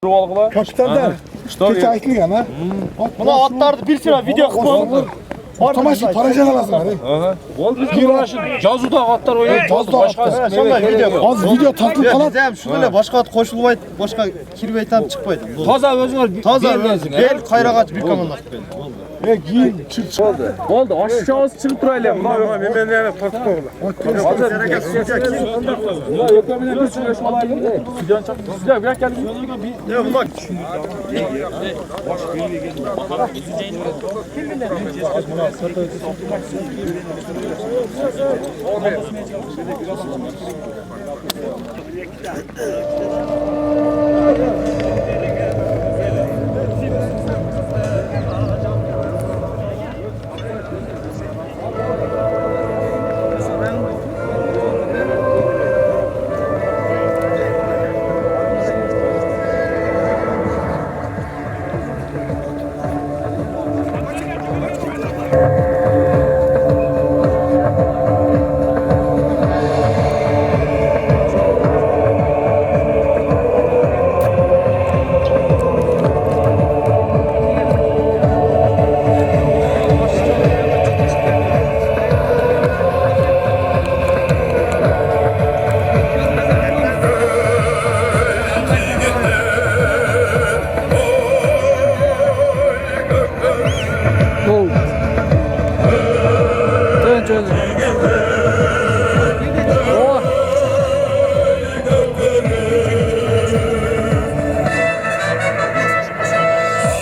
Kapitalda. Keç aytlı ama. Buna atlardı bir sıra video kıpı. Otomatik parajan alasın hadi. Oldu biz Cazuda atlar oynayıp Cazuda Az video takıl kalan. Diyeceğim şöyle başka at koşulmaydı, başka kirveyt hem çıkmaydı. Taza özüne Taza bel kayragaç bir kamanlar. Giyin çık. oldu. Aşağısı çıkıp durayım. Ben yani takip oldu. Ya yetebilir misin? Sıcağın çaktı. Sıcak bırak geldi. Ya bunlar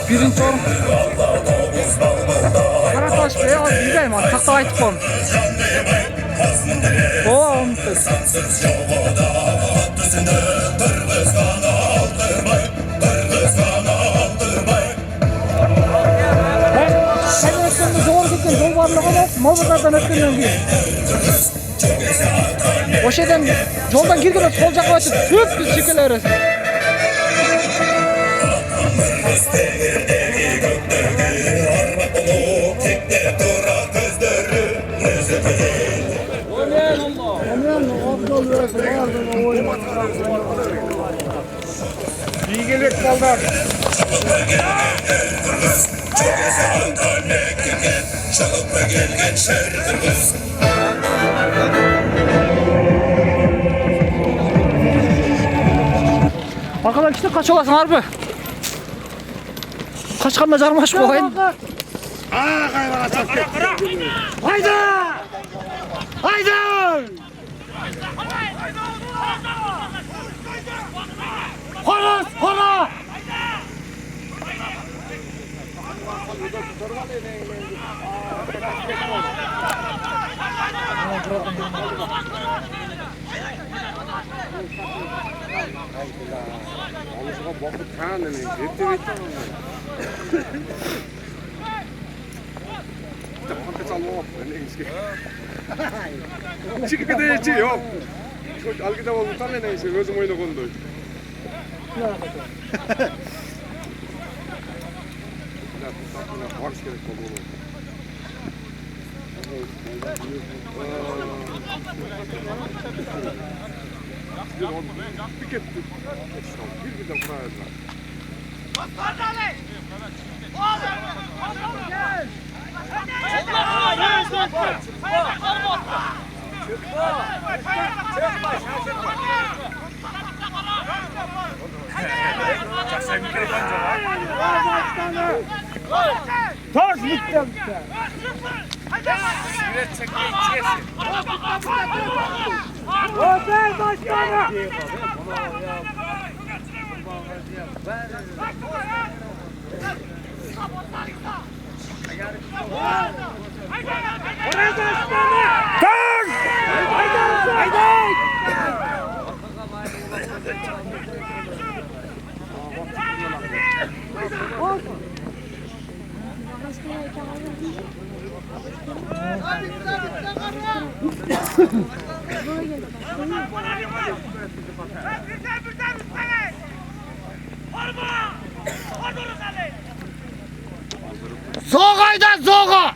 birinci orun. Karataş be az güzel mi? Takta aytıp olmuş. O olmuş. Sen ötkeninde doğru gittin. Yol varlığı olmaz. Mavuzlardan ötkenden gir. O şeyden yoldan girgin sol caka açıp tüp bir şekilde arasın. İyi gelir kaldan. Arkadan işte kaç olasın harbi. Kaç kanına carmaş koyayım. Haydi! Haydi! Horoz! Horoz! Çıkıp değişti yok. Algıda oldu tanne neyse gözüm oyunu kondu. Hoş gerek oldu. Bir gitti. Bir de buraya. Taş bitti. Otel başkanı. Soğaydan soğuğa!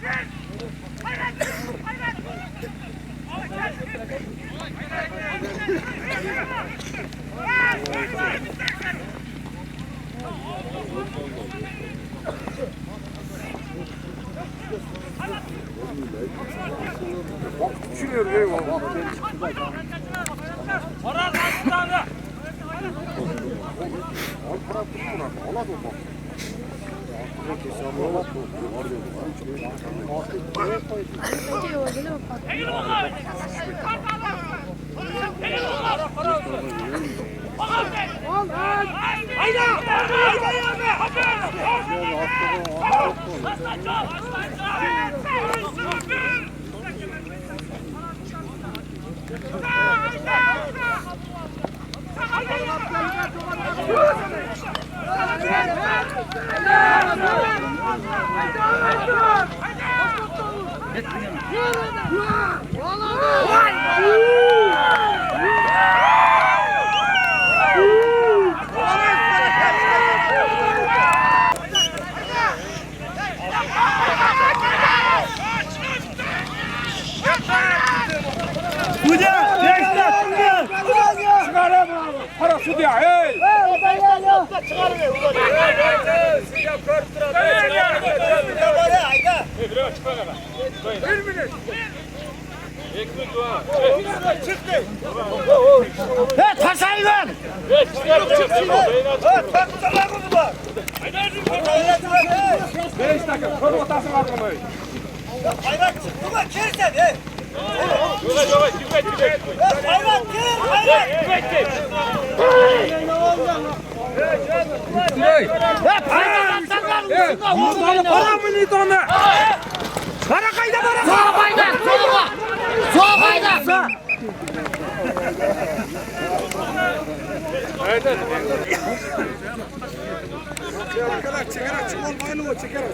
Para su diye. Hey. Taşayın! Para kayda para. Soğuk ayda! Soğuk ayda! Çekerek çıkmam aynı o çekerek.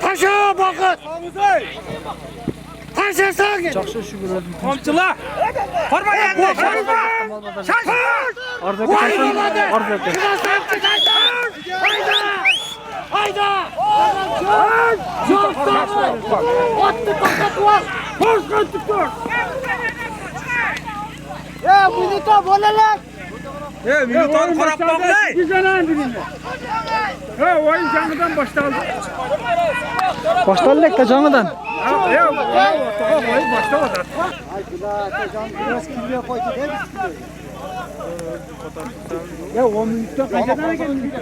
Taşa bakın! Taşa sakin! Komçular. Parma yandı. Şaş. Vay baladır! Şurası taşa! Hayda! Çok sağ ol! Attı paket var! Hoş geldin! Ya milita boleler! Militan karap bağlay. Güzel birinde. Ha oyun canlıdan başlandı. Başlarlık da canlıdan. Ya oyun başlamadı. Ya 10 minutta kaçana gelin.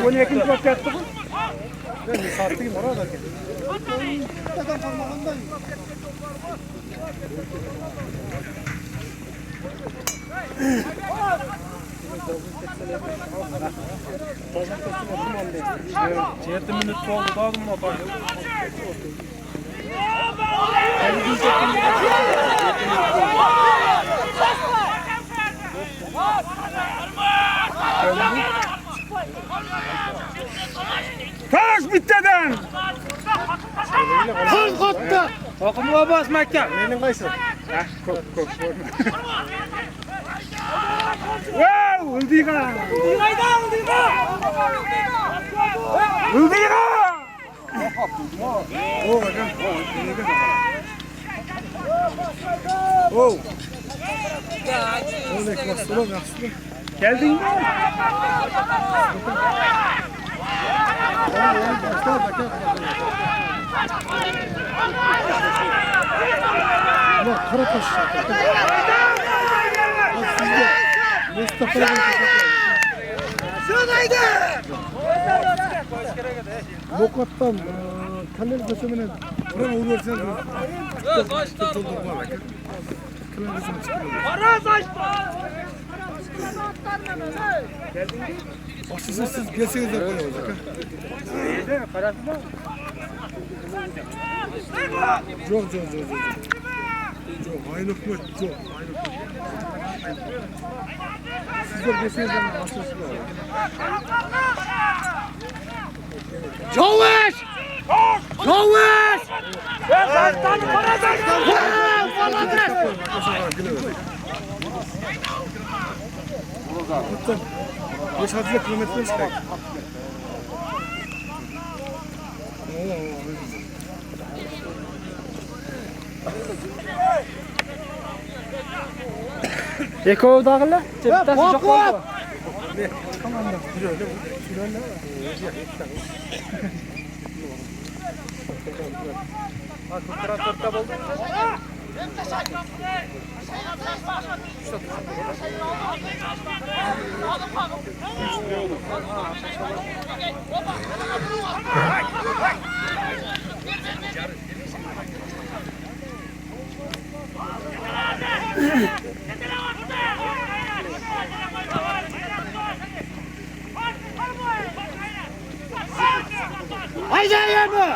12 minut yattı bu. Yetti minut oldu. Daha mı motor? Taş bitteden. Taş kotta. Takımla basmakka. Neyin kaysı? Wow, uldiga. Uldiga. Geldin mi? Bokattan kalem götümüne buran uğruyorsanız aslında siz gelseniz de böyle olacak ha. Çok. Çok aynı mı? Çok aynı. Sizler gelseniz de aslında olacak. Çavuş! Çavuş! Beş hafta kilometre çıkar. Ekovi dağıla. Bittasi jo'q qoldi. Haydi yeme.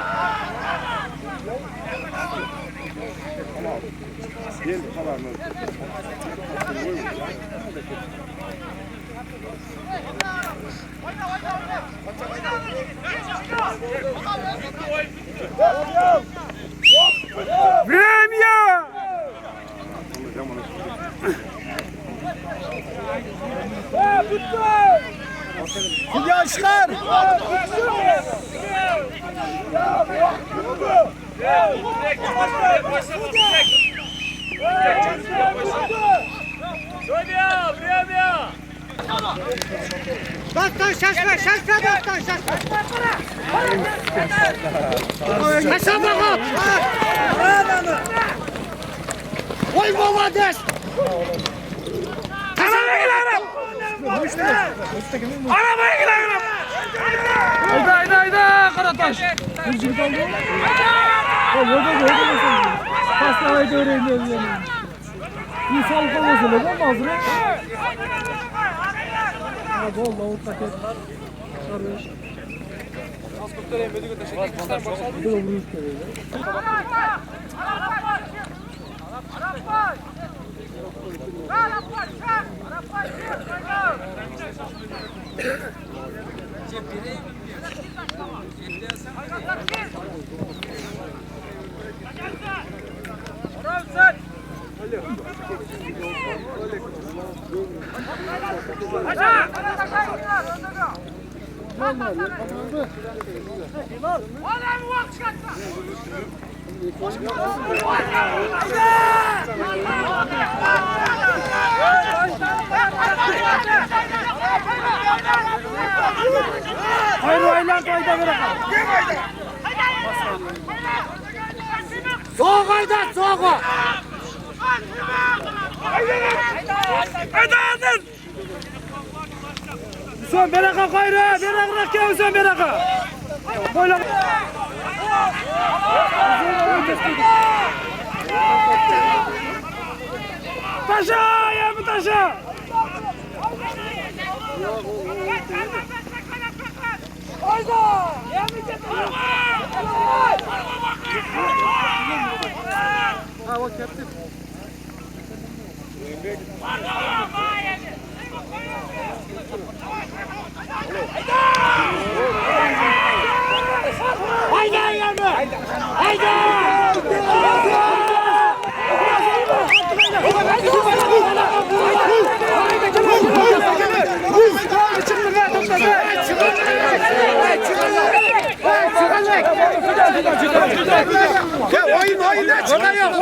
Время! Hülya çıkar. Dostlar şaşma, şaşma dostlar şaşma. Şaşma bakalım. Oy молодец. Arabaya gidelim! Arabaya gidelim! Hayda Karataş! Hurjib oldu. Yo'q. Pastlaydi o'raydi. Misol qilmaslar hozir. Gol o'tda ketdi. Qardash. Hayır aylan qayda beraqa. Soğuk hayda soğuk. Haydi! Sen beraqa qayra, beraqa kel sen beraqa. Boyla. Taşa, ya bu taşa. Hayda! Ya mi ketdi? Ha o kepti. Hayda yeme. Hayda. Oyun çıkar yok.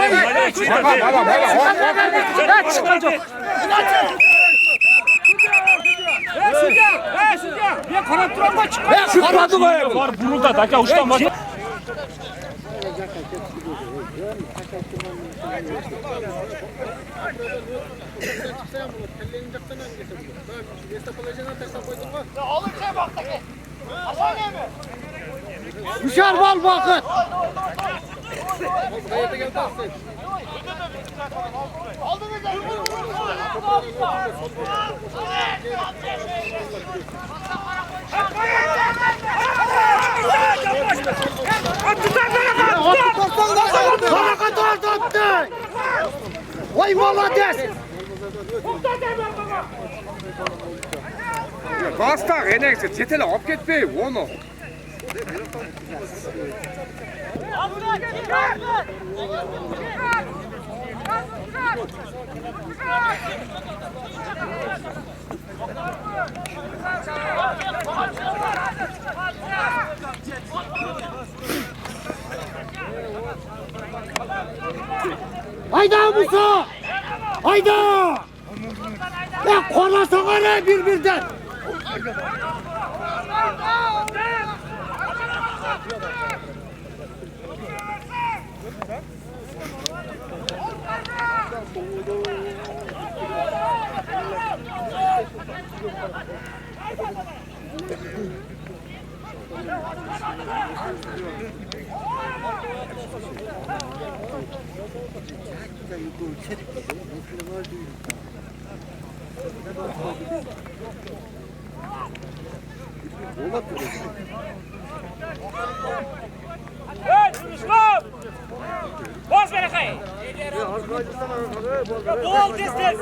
Ya qarab turma chiq. Chiqmadi bu. Bor burunda aka ushdan bosh. Düşer bal vakit. Oy молодец. Basta enekse chetele olib ketmay onu. Hayda Musa! Hayda! Ya kolasana ne birbirden? Boş ver akayı. Bol tez.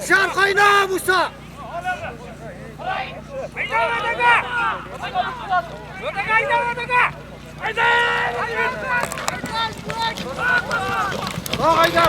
Şar kaynağı Musa! Hayda!